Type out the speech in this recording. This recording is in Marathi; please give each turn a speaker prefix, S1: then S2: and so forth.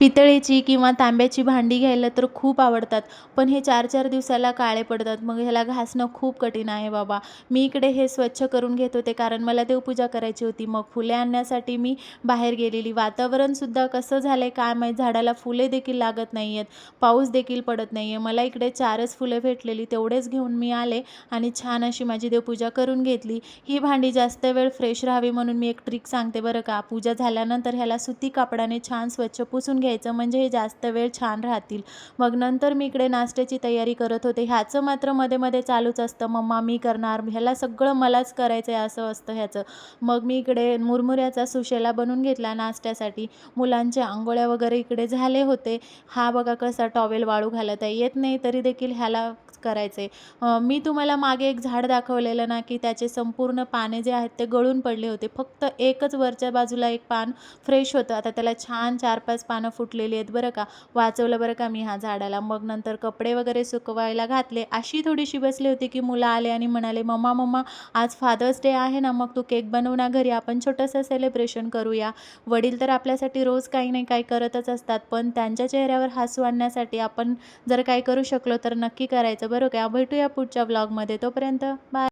S1: पितळेची किंवा तांब्याची भांडी घ्यायला तर खूप आवडतात, पण हे 4-4 दिवसाला काळे पडतात. मग ह्याला घासणं खूप कठीण आहे बाबा. मी इकडे हे स्वच्छ करून घेत होते, कारण मला देवपूजा करायची होती. मग फुले आणण्यासाठी मी बाहेर गेलेली. वातावरणसुद्धा कसं झालंय काय माहीत, झाडाला फुले देखील लागत नाही आहेत, पाऊस देखील पडत नाही आहे. मला इकडे 4च फुलं भेटलेली, तेवढेच घेऊन मी आले आणि छान अशी माझी देवपूजा करून घेतली. ही भांडी जास्त वेळ फ्रेश राहावी म्हणून मी एक ट्रिक सांगते बरं का. पूजा झाल्यानंतर ह्याला सुती कापडाने छान स्वच्छ पुसून घ्यायचं, म्हणजे हे जास्त वेळ छान राहतील. मग नंतर मी इकडे नाश्त्याची तयारी करत होते. ह्याचं मात्र मध्ये मध्ये चालूच असतं, मम्मा मी करणार, ह्याला सगळं मलाच करायचं आहे असं असतं ह्याचं. मग मी इकडे मुरमुऱ्याचा सुशेला बनवून घेतला नाश्त्यासाठी. मुलांच्या अंघोळ्या वगैरे इकडे झाले होते. हा बघा कसा टॉवेल वाळू घालत आहे, येत नाही तरी देखील ह्याला करायचे. मी तुम्हाला मागे एक झाड दाखवलेलं ना, की त्याचे संपूर्ण पाने जे आहेत ते गळून पडले होते. फक्त एकच वरच्या बाजूला एक पान फ्रेश होतं. आता त्याला छान 4-5 पानं फुटलेली आहेत बरं का. वाचवलं बरं का मी ह्या झाडाला. मग नंतर कपडे वगैरे सुकवायला घातले. अशी थोडीशी बसली होती की मुलं आले आणि म्हणाले, "मम्मा, मम्मा आज फादर्स डे आहे ना, मग तू केक बनव ना घरी, आपण छोटंसं सेलिब्रेशन करूया." वडील तर आपल्यासाठी रोज काही नाही काही करतच असतात, पण त्यांच्या चेहऱ्यावर हसू आणण्यासाठी आपण जर काही करू शकलो तर नक्की करायचं बरं का. भेटूया पुढच्या व्लॉगमध्ये. तोपर्यंत बाय.